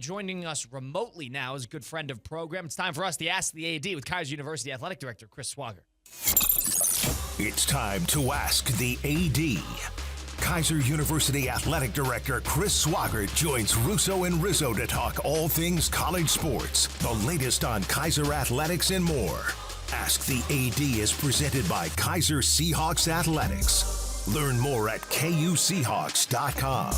joining us remotely now is a good friend of program. It's time for us to Ask the AD with Keiser University Athletic Director Kris Swogger. It's time to Ask the AD. Keiser University Athletic Director Kris Swogger joins Russo and Rizzo to talk all things college sports, the latest on Keiser Athletics and more. Ask the AD is presented by Keiser Seahawks Athletics. Learn more at KUSeahawks.com.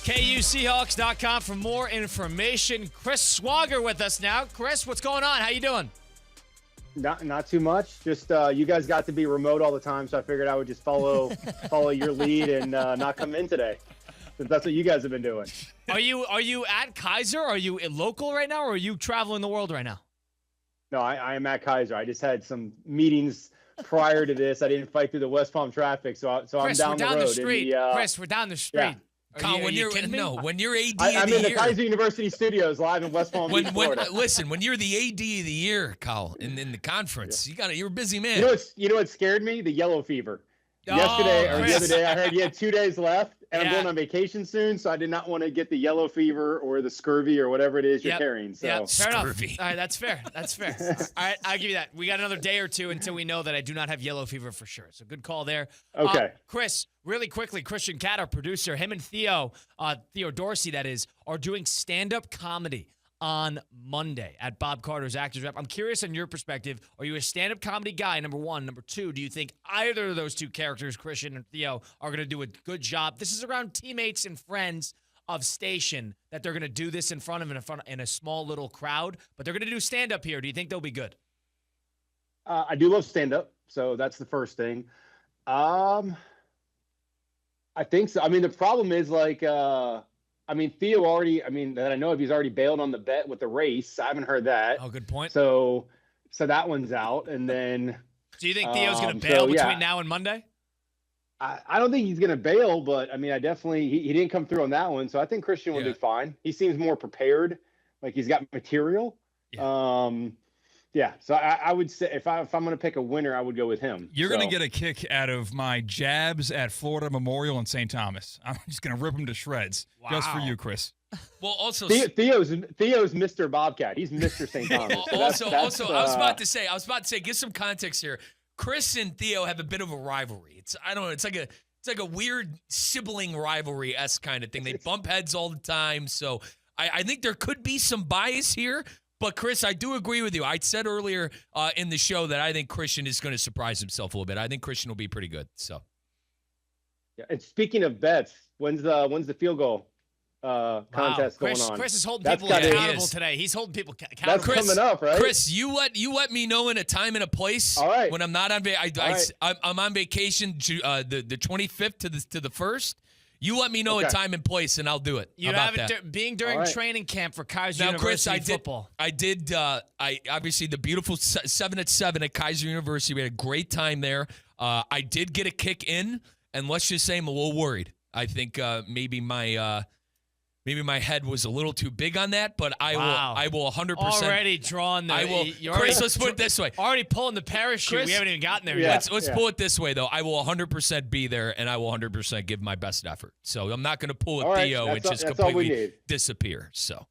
KUSeahawks.com for more information. Kris Swogger with us now. Kris, what's going on? How you doing? Not too much. Just you guys got to be remote all the time, so I figured I would just follow your lead and not come in today, since that's what you guys have been doing. Are you at Keiser? Are you local right now, or are you traveling the world right now? No, I am at Keiser. I just had some meetings prior to this. I didn't fight through the West Palm traffic, so Chris, I'm down the road. Street. Chris, we're down the street. Yeah. When you're AD I'm of in the the year. Keiser University studios live in West Palm Beach, Florida. Listen, when you're the AD of the year, Kyle, in the conference, you're a busy man. You know what scared me? The yellow fever. Oh, Yesterday or Chris. the other day, I heard you had 2 days left, and Yeah. I'm going on vacation soon, so I did not want to get the yellow fever or the scurvy or whatever it is you're carrying. So. Yep, fair enough. Scurvy. All right, that's fair. That's fair. All right, I'll give you that. We got another day or two until we know that I do not have yellow fever for sure. So good call there. Okay. Chris, really quickly, Christian Cat, our producer, him and Theo Dorsey, that is, are doing stand-up comedy on Monday at Bob Carter's Actors Rep. I'm curious on your perspective. Are you a stand-up comedy guy, number one? Number two, do you think either of those two characters, Christian and Theo, are going to do a good job? This is around teammates and friends of station that they're going to do this in front of in a small little crowd, but they're going to do stand-up here. Do you think they'll be good? I do love stand-up, so that's the first thing. I think so. I mean, the problem is Theo already, that I know of, he's already bailed on the bet with the race. I haven't heard that. Oh, good point. So that one's out. And then. Do you think Theo's going to bail between now and Monday? I don't think he's going to bail, but I definitely, he didn't come through on that one. So I think Christian will do fine. He seems more prepared. Like he's got material. Yeah. So I would say if I'm going to pick a winner, I would go with him. You're going to get a kick out of my jabs at Florida Memorial and St. Thomas. I'm just going to rip them to shreds. Wow. Just for you, Chris. Well, also Theo's Mr. Bobcat. He's Mr. St. Thomas. So I was about to say, give some context here. Chris and Theo have a bit of a rivalry. It's like a weird sibling rivalry-esque kind of thing. They bump heads all the time. So I think there could be some bias here. But, Chris, I do agree with you. I said earlier in the show that I think Christian is going to surprise himself a little bit. I think Christian will be pretty good. So, yeah. And speaking of bets, when's the field goal contest going on? Chris is holding people accountable today. He's holding people accountable. That's coming up, right? Chris, you let me know in a time and a place. All right. When I'm not on I'm on vacation the 25th to the 1st. You let me know a time and place, and I'll do it. You have it being during training camp for Keiser University football. I obviously the beautiful 7-at-7 at Keiser University. We had a great time there. I did get a kick in, and let's just say I'm a little worried. I think maybe my head was a little too big on that, but I will 100%. Already drawing the. Chris, let's put it this way. Already pulling the parachute. We haven't even gotten there yet. Let's pull it this way, though. I will 100% be there, and I will 100% give my best effort. So I'm not going to pull a Theo and just completely disappear. So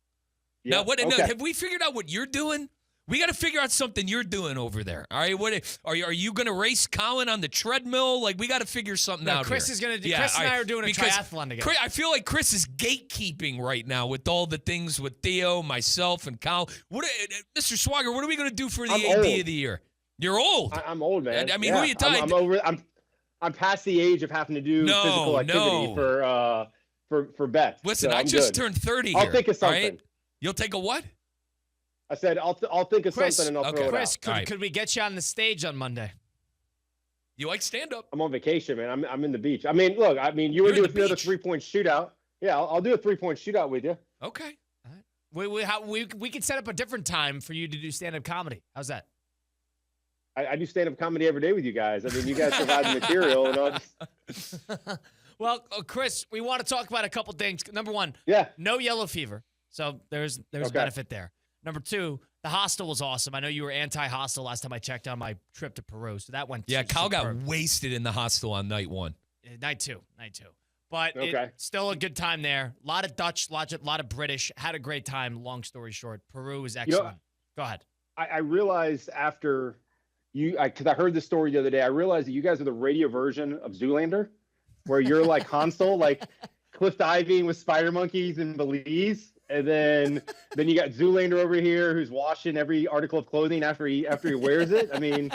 now, have we figured out what you're doing? We got to figure out something you're doing over there. All right, what are you going to race Colin on the treadmill? Like, we got to figure something out. Chris is going to do. Chris and I are doing a triathlon together. I feel like Chris is gatekeeping right now with all the things with Theo, myself, and Kyle. Mr. Swogger, what are we going to do for the AD of the year? You're old. I'm old, man. I mean, who are you talking? I'm past the age of having to do physical activity for bets. Listen, so I just turned 30 here. I'll think of something. Right? You'll take a what? I said I'll think of something and I'll throw it Chris, out. could we get you on the stage on Monday? You like stand-up? I'm on vacation, man. I'm in the beach. Look, you want to do another 3-point shootout. Yeah, I'll do a 3-point shootout with you. Okay. All right. We could set up a different time for you to do stand-up comedy. How's that? I do stand-up comedy every day with you guys. You guys provide the material. Well, Chris, we want to talk about a couple things. Number one, no yellow fever. So there's a benefit there. Number two, the hostel was awesome. I know you were anti-hostel last time I checked on my trip to Peru, so that went Kyle got wasted in the hostel on night one. Night two. But Okay. it's still a good time there. A lot of Dutch, lot of British. Had a great time, long story short. Peru was excellent. Go ahead. I realized after because I heard the story the other day, I realized that you guys are the radio version of Zoolander, where you're like Hansel, like cliff diving with spider monkeys in Belize. And then you got Zoolander over here who's washing every article of clothing after he wears it. I mean,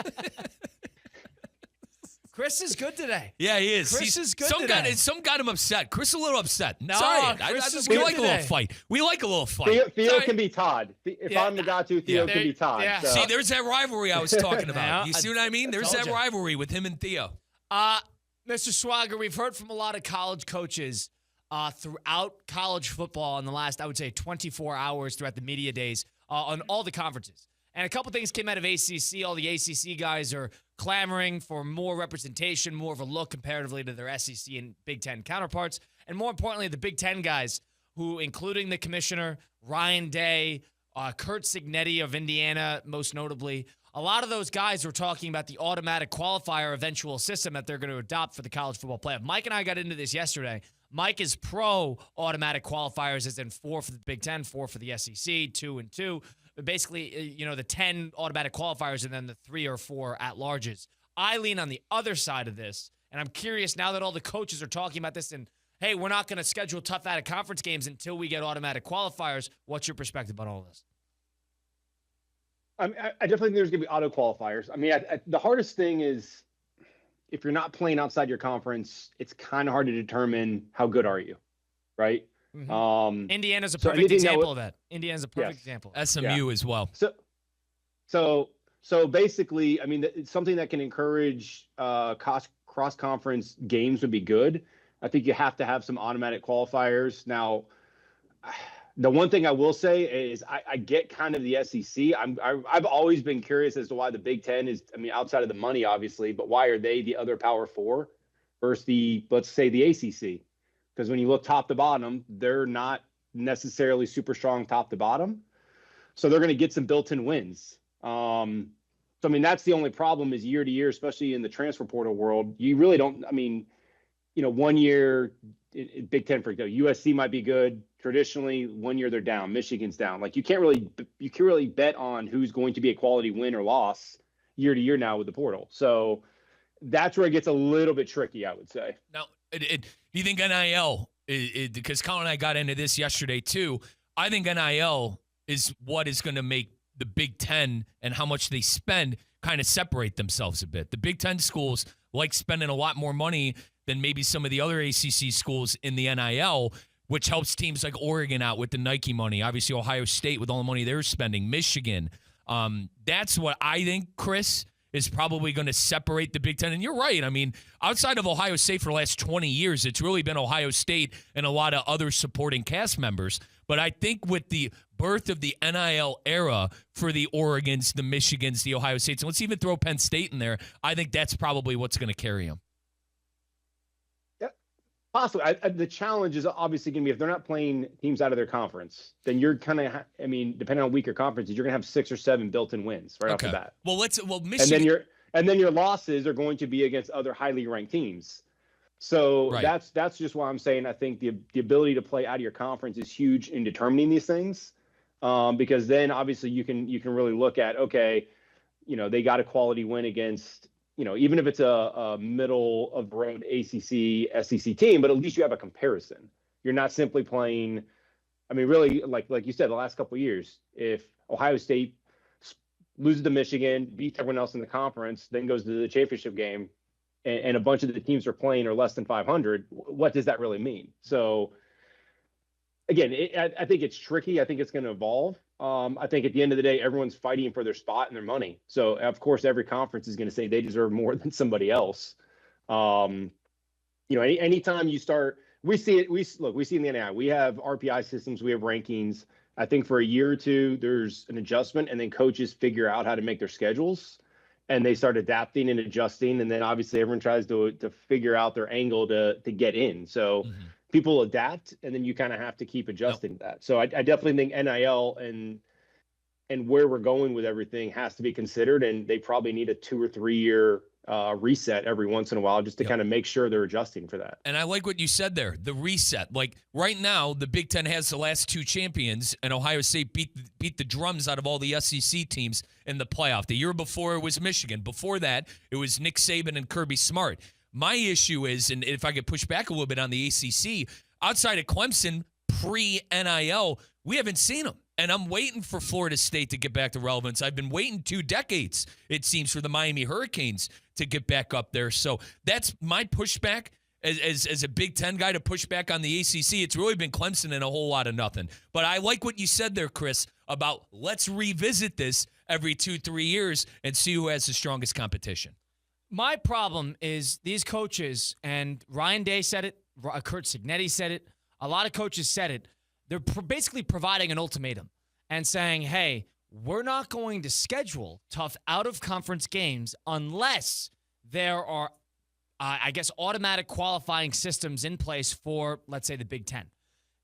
Kris is good today. Yeah, he is. Kris is good today. Some got him upset. Kris is a little upset. No, Sorry. Kris is we good like today. a little fight. We like a little fight. Theo can be Todd. If I'm Nagatu, Theo can be Todd. Yeah. So. See, there's that rivalry I was talking about. Yeah, You see what I mean? There's told that you. rivalry with him and Theo. Mr. Swogger, we've heard from a lot of college coaches throughout college football in the last, I would say, 24 hours throughout the media days on all the conferences. And a couple things came out of ACC. All the ACC guys are clamoring for more representation, more of a look comparatively to their SEC and Big Ten counterparts. And more importantly, the Big Ten guys who, including the commissioner, Ryan Day, Kurt Signetti of Indiana, most notably, a lot of those guys were talking about the automatic qualifier eventual system that they're going to adopt for the college football playoff. Mike and I got into this yesterday. Mike is pro automatic qualifiers, as in 4 for the Big Ten, 4 for the SEC, 2 and 2. But basically, the 10 automatic qualifiers and then the 3 or 4 at-larges. I lean on the other side of this, and I'm curious now that all the coaches are talking about this and, hey, we're not going to schedule tough out-of-conference games until we get automatic qualifiers. What's your perspective on all of this? I definitely think there's going to be auto qualifiers. I mean, the hardest thing is if you're not playing outside your conference, it's kind of hard to determine how good are you, right? Mm-hmm. Indiana's a perfect example of that. Indiana's a perfect example. SMU as well. So basically, I mean, it's something that can encourage cross-conference games would be good. I think you have to have some automatic qualifiers. Now, the one thing I will say is I get kind of the SEC. I've always been curious as to why the Big Ten is, I mean, outside of the money, obviously, but why are they the other Power Four versus let's say the ACC? Because when you look top to bottom, they're not necessarily super strong top to bottom. So they're going to get some built-in wins. So, I mean, that's the only problem is year to year, especially in the transfer portal world. You really don't, I mean, 1 year, Big Ten, for example, USC might be good. Traditionally, 1 year they're down. Michigan's down. Like you can't really bet on who's going to be a quality win or loss year to year now with the portal. So that's where it gets a little bit tricky, I would say. Now, do you think NIL, because Colin and I got into this yesterday too, I think NIL is what is going to make the Big Ten and how much they spend kind of separate themselves a bit. The Big Ten schools like spending a lot more money than maybe some of the other ACC schools in the NIL, which helps teams like Oregon out with the Nike money. Obviously, Ohio State with all the money they're spending. Michigan. That's what I think, Kris, is probably going to separate the Big Ten. And you're right. I mean, outside of Ohio State for the last 20 years, it's really been Ohio State and a lot of other supporting cast members. But I think with the birth of the NIL era for the Oregons, the Michigans, the Ohio States, and let's even throw Penn State in there, I think that's probably what's going to carry them. Possibly. The challenge is obviously going to be if they're not playing teams out of their conference, then you're kind of, I mean, depending on weaker conferences, you're going to have 6 or 7 built-in wins right off the bat. Well, Michigan. And then your losses are going to be against other highly ranked teams. So that's just why I'm saying I think the ability to play out of your conference is huge in determining these things, because then obviously you can really look at, okay, they got a quality win against, even if it's a middle of the road ACC, SEC team, but at least you have a comparison. You're not simply playing. I mean, really, like you said, the last couple of years, if Ohio State loses to Michigan, beats everyone else in the conference, then goes to the championship game, and a bunch of the teams are playing are less than 500, what does that really mean? So, again, I think it's tricky. I think it's going to evolve. I think at the end of the day, everyone's fighting for their spot and their money. So, of course, every conference is going to say they deserve more than somebody else. Anytime you start, we see it. We see in the NAI, we have RPI systems, we have rankings. I think for a year or two, there's an adjustment, and then coaches figure out how to make their schedules, and they start adapting and adjusting. And then obviously everyone tries to figure out their angle to get in. So people adapt, and then you kind of have to keep adjusting to that. So I definitely think NIL and where we're going with everything has to be considered, and they probably need a 2 or 3 year reset every once in a while just to kind of make sure they're adjusting for that. And I like what you said there, the reset. Like right now, the Big Ten has the last two champions, and Ohio State beat the drums out of all the SEC teams in the playoff. The year before, it was Michigan. Before that, it was Nick Saban and Kirby Smart. My issue is, and if I could push back a little bit on the ACC, outside of Clemson, pre-NIL, we haven't seen them. And I'm waiting for Florida State to get back to relevance. I've been waiting 2 decades, it seems, for the Miami Hurricanes to get back up there. So that's my pushback as a Big Ten guy to push back on the ACC. It's really been Clemson and a whole lot of nothing. But I like what you said there, Kris, about let's revisit this every 2-3 years and see who has the strongest competition. My problem is these coaches, and Ryan Day said it, Kurt Cignetti said it, a lot of coaches said it. They're basically providing an ultimatum and saying, hey, we're not going to schedule tough out-of-conference games unless there are, automatic qualifying systems in place for, let's say, the Big Ten.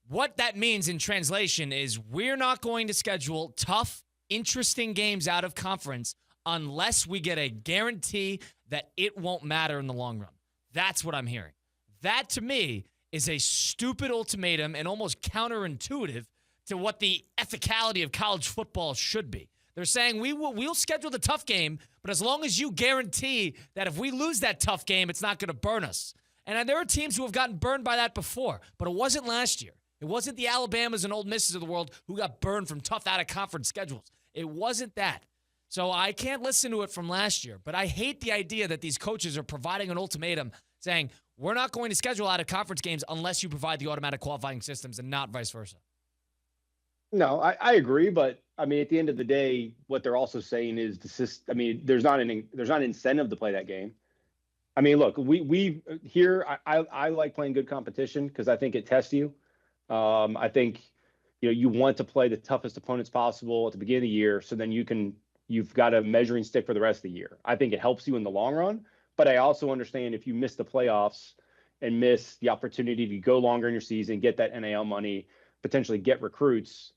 What that means in translation is we're not going to schedule tough, interesting games out of conference unless we get a guarantee that it won't matter in the long run. That's what I'm hearing. That, to me, is a stupid ultimatum and almost counterintuitive to what the ethicality of college football should be. They're saying we'll schedule the tough game, but as long as you guarantee that if we lose that tough game, it's not going to burn us. And there are teams who have gotten burned by that before, but it wasn't last year. It wasn't the Alabamas and Ole Misses of the world who got burned from tough out-of-conference schedules. It wasn't that. So I can't listen to it from last year, but I hate the idea that these coaches are providing an ultimatum saying, we're not going to schedule out-of-conference games unless you provide the automatic qualifying systems and not vice versa. No, I agree, but I mean, at the end of the day, what they're also saying is there's not an incentive to play that game. I mean, look, we here, I like playing good competition because I think it tests you. I think, you want to play the toughest opponents possible at the beginning of the year, so then you've got a measuring stick for the rest of the year. I think it helps you in the long run. But I also understand if you miss the playoffs and miss the opportunity to go longer in your season, get that NIL money, potentially get recruits,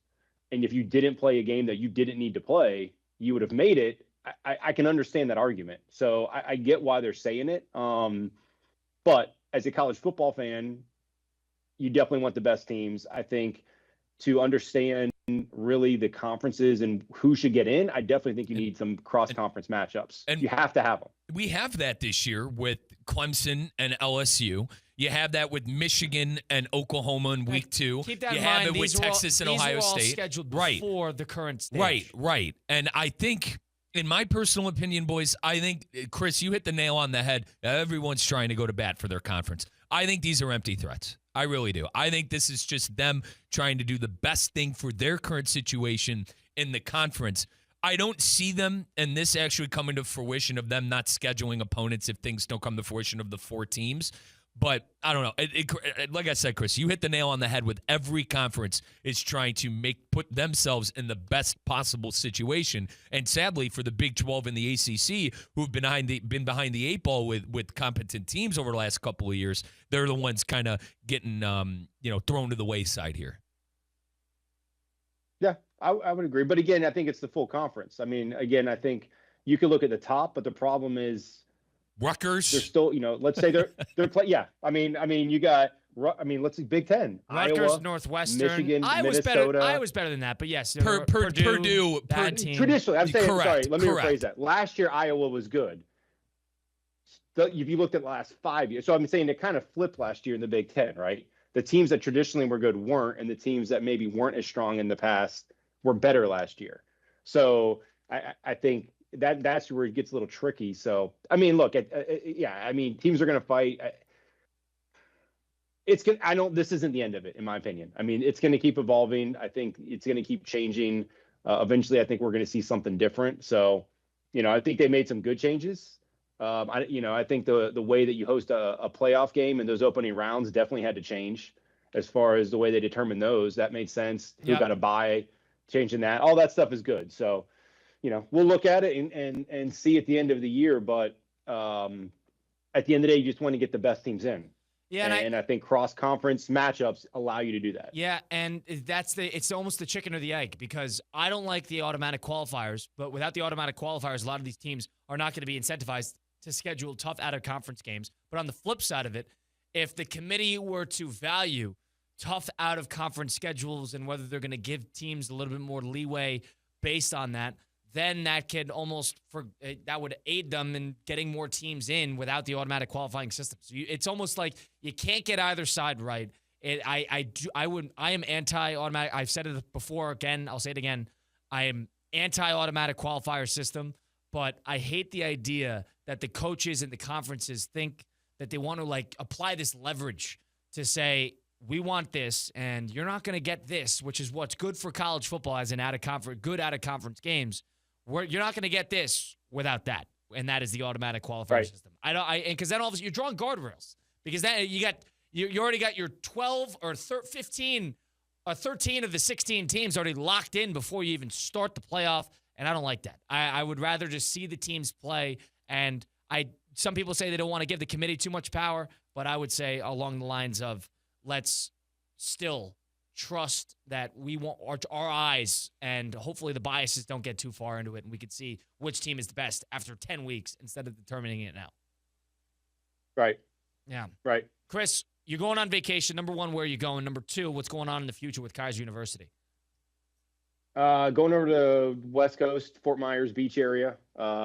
and if you didn't play a game that you didn't need to play, you would have made it. I can understand that argument. So I get why they're saying it. But as a college football fan, you definitely want the best teams. I think to understand really the conferences and who should get in, I definitely think you need some cross-conference matchups. And you have to have them. We have that this year with Clemson and LSU. You have that with Michigan and Oklahoma in week 2. Keep that you in have mind. it with Texas and Ohio State. State. Scheduled before the current stage. Right. And I think, in my personal opinion, boys, I think, Kris, you hit the nail on the head. Everyone's trying to go to bat for their conference. I think these are empty threats. I really do. I think this is just them trying to do the best thing for their current situation in the conference. I don't see them and this actually coming to fruition of them not scheduling opponents if things don't come to fruition of the 4 teams. But I don't know. Like I said, Kris, you hit the nail on the head with every conference is trying to put themselves in the best possible situation. And sadly, for the Big 12 and the ACC, who've been behind the 8 ball with competent teams over the last couple of years, they're the ones kind of getting thrown to the wayside here. Yeah, I would agree. But again, I think it's the full conference. I mean, again, I think you could look at the top, but the problem is Rutgers. They're still, let's say they're play. Yeah, I mean, you got. Let's see, Big Ten. Rutgers, Iowa, Northwestern, Michigan, Minnesota. Minnesota. I was better than that, but yes, Purdue. Traditionally, I'm saying. Correct, sorry, let me correct. rephrase that. Last year, Iowa was good. If you looked at the last 5 years, so I'm saying it kind of flipped last year in the Big Ten, right? The teams that traditionally were good weren't, and the teams that maybe weren't as strong in the past were better last year. So I think that's where it gets a little tricky. So, I mean, look, teams are going to fight. This isn't the end of it, in my opinion. I mean, it's going to keep evolving. I think it's going to keep changing. Eventually, I think we're going to see something different. So, I think they made some good changes. I think the way that you host a playoff game and those opening rounds definitely had to change as far as the way they determine those. That made sense. Who got a bye, changing that. All that stuff is good. So, we'll look at it and see at the end of the year. But at the end of the day, you just want to get the best teams in. Yeah, and I think cross-conference matchups allow you to do that. Yeah, and it's almost the chicken or the egg, because I don't like the automatic qualifiers, but without the automatic qualifiers, a lot of these teams are not going to be incentivized to schedule tough out-of-conference games. But on the flip side of it, if the committee were to value tough out-of-conference schedules and whether they're going to give teams a little bit more leeway based on that, then that could that would aid them in getting more teams in without the automatic qualifying system. So it's almost like you can't get either side right. I am anti-automatic. I've said it before. Again, I'll say it again. I am anti-automatic qualifier system, but I hate the idea that the coaches and the conferences think that they want to apply this leverage to say, we want this, and you're not going to get this, which is what's good for college football as an good out-of-conference games. You're not going to get this without that, and that is the automatic qualifier system. Because then all of a sudden you're drawing guardrails because then you already got your 12 or 15 or 13 of the 16 teams already locked in before you even start the playoff, and I don't like that. I would rather just see the teams play, and some people say they don't want to give the committee too much power, but I would say along the lines of let's still trust that we want our eyes, and hopefully the biases don't get too far into it, and we could see which team is the best after 10 weeks instead of determining it now. Right. Yeah. Right. Kris, you're going on vacation. Number one, where are you going? Number two, what's going on in the future with Keiser University? Going over to West Coast, Fort Myers Beach area,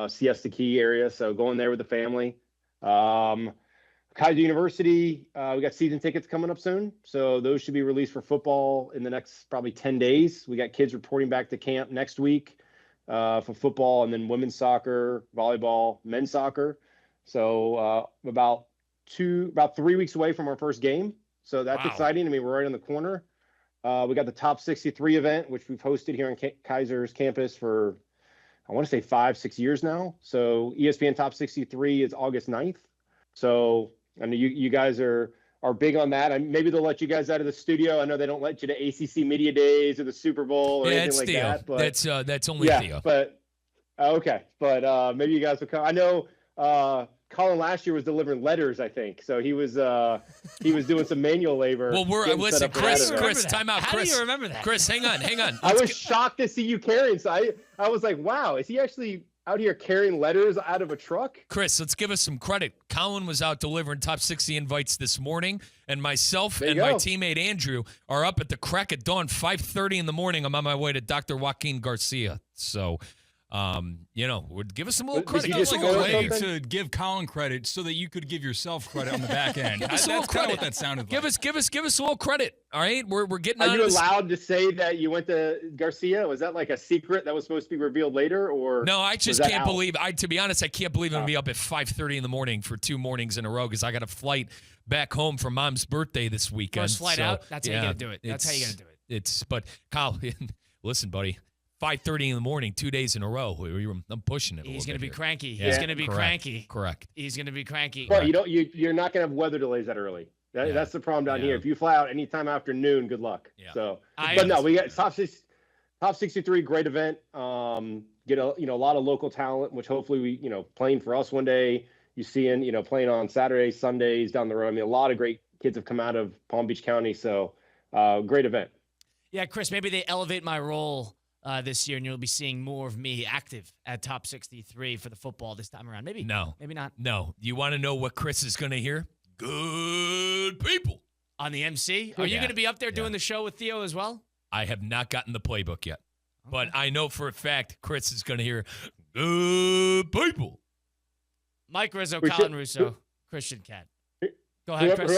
Siesta Key area. So going there with the family. Keiser University, we got season tickets coming up soon. So those should be released for football in the next probably 10 days. We got kids reporting back to camp next week for football, and then women's soccer, volleyball, men's soccer. So about 3 weeks away from our first game. So that's exciting. I mean, we're right on the corner. We got the Top 63 event, which we've hosted here on Keiser's campus for, I want to say 5-6 years now. So ESPN Top 63 is August 9th. So I know you guys are big on that. Maybe they'll let you guys out of the studio. I know they don't let you to ACC Media Days or the Super Bowl or anything like that. But that's only Theo. But okay. But maybe you guys will come. I know Colin last year was delivering letters, I think. So he was doing some manual labor. Well, listen, Kris, time out. How do you remember that? Kris, hang on. I was shocked to see you carrying. So I was like, wow, is he actually out here carrying letters out of a truck? Kris, let's give us some credit. Colin was out delivering Top 60 invites this morning, and myself and my teammate Andrew are up at the crack of dawn, 5:30 in the morning. I'm on my way to Dr. Joaquin Garcia. So, give us some little credit. Just like a way to give Colin credit so that you could give yourself credit on the back end. That's kind of what that sounded like. Give us a little credit. All right, we're getting. Are you allowed to say that you went to Garcia? Was that like a secret that was supposed to be revealed later, or no? I just can't believe. To be honest, I can't believe I'm gonna be up at 5:30 in the morning for 2 mornings in a row because I got a flight back home for Mom's birthday this weekend. First flight out. That's how you gotta do it. But Kyle, listen, buddy. 5:30 in the morning, 2 days in a row. I'm pushing it. He's going to be cranky. Yeah, He's going to be cranky. Correct. He's going to be cranky. Well, you're not going to have weather delays that early. That's the problem down here. If you fly out anytime after noon, good luck. Yeah. So, but no, we got Top 63, great event. Get a lot of local talent, which hopefully we playing for us one day. You see playing on Saturdays, Sundays down the road. I mean, a lot of great kids have come out of Palm Beach County. So, great event. Yeah, Kris, maybe they elevate my role this year, and you'll be seeing more of me active at Top 63 for the football this time around. Maybe maybe not. No. You want to know what Kris is going to hear? Good people on the MC. Are you going to be up there doing the show with Theo as well? I have not gotten the playbook yet, but I know for a fact Kris is going to hear good people. Mike Rizzo, Colin Russo, Christian Cat. Go ahead, Kris.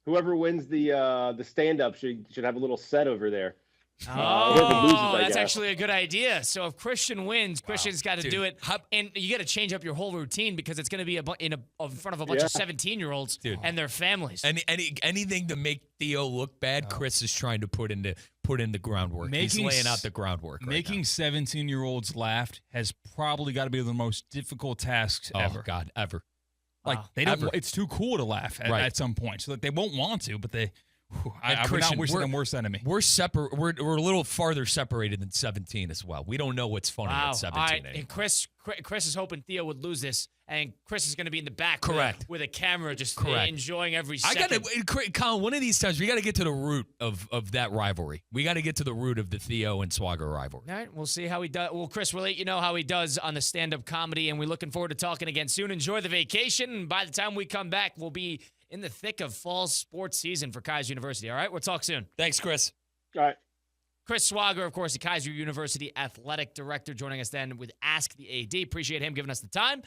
Whoever wins the stand-up should have a little set over there. That's actually a good idea. So if Christian wins, Christian's got to do it, and you got to change up your whole routine because it's going to be in front of a bunch of 17-year-olds and their families. And anything to make Theo look bad, Kris is trying to put in the groundwork. He's laying out the groundwork. Making 17-year-olds laugh has probably got to be the most difficult tasks ever. Oh God, ever. Like they don't. It's too cool to laugh at some point, so that they won't want to, but they I would not wish them worse enemy. We're separate. We're a little farther separated than 17 as well. We don't know what's funny at 17. All right. And Kris is hoping Theo would lose this, and Kris is going to be in the back. Correct. With a camera, just Correct. enjoying every second. I got to, Colin. One of these times, we got to get to the root of that rivalry. We got to get to the root of the Theo and Swogger rivalry. All right, we'll see how he does. Well, Kris, we'll let you know how he does on the stand-up comedy, and we're looking forward to talking again soon. Enjoy the vacation, and by the time we come back, we'll be in the thick of fall sports season for Keiser University. All right, we'll talk soon. Thanks, Kris. All right. Kris Swogger, of course, the Keiser University Athletic Director, joining us then with Ask the AD. Appreciate him giving us the time.